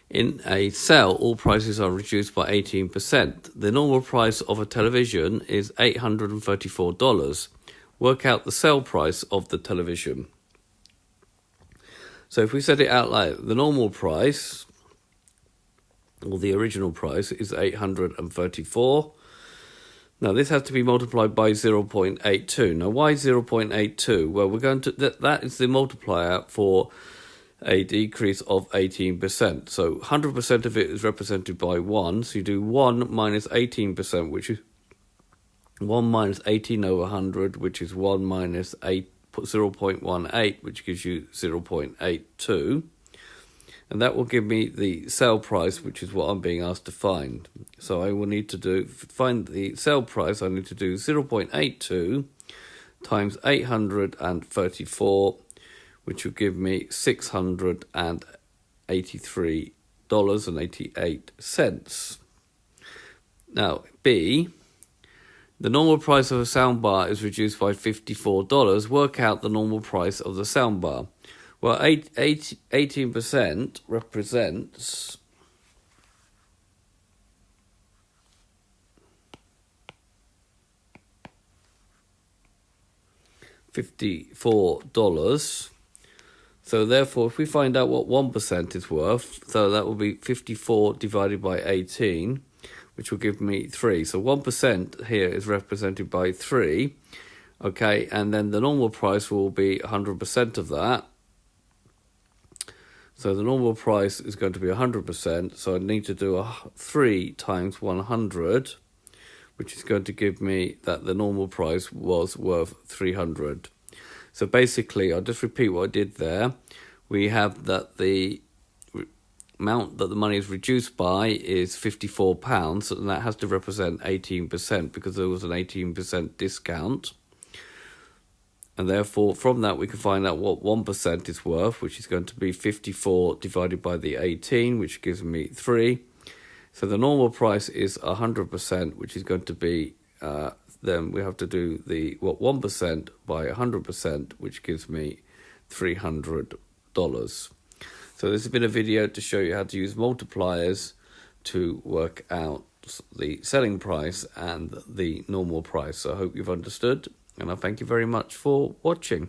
In a sale, all prices are reduced by 18%. The normal price of a television is $834. Work out the sale price of the television. So if we set it out like the normal price, or the original price, is $834. Now this has to be multiplied by 0.82. Now why 0.82? Well, we're going to that is the multiplier for a decrease of 18%. So 100% of it is represented by 1. So you do 1 minus 18%, which is 1 minus 18 over 100, which is 1 minus 0.18, which gives you 0.82. And that will give me the sale price, which is what I'm being asked to find. So I will need to find the sale price. I need to do 0.82 times 834, which will give me $683.88. Now, B, the normal price of a soundbar is reduced by $54. Work out the normal price of the soundbar. Well, 18% represents $54. So therefore, if we find out what 1% is worth, so that will be 54 divided by 18, which will give me 3. So 1% here is represented by 3. Okay, and then the normal price will be 100% of that. So the normal price is going to be 100%, so I need to do 3 times 100, which is going to give me that the normal price was worth 300. So basically, I'll just repeat what I did there. We have that the amount that the money is reduced by is £54, and that has to represent 18% because there was an 18% discount. And therefore, from that, we can find out what 1% is worth, which is going to be 54 divided by the 18, which gives me 3. So the normal price is 100%, which is going to be, then we have to do 1% by 100%, which gives me $300. So this has been a video to show you how to use multipliers to work out the selling price and the normal price. So I hope you've understood. And I thank you very much for watching.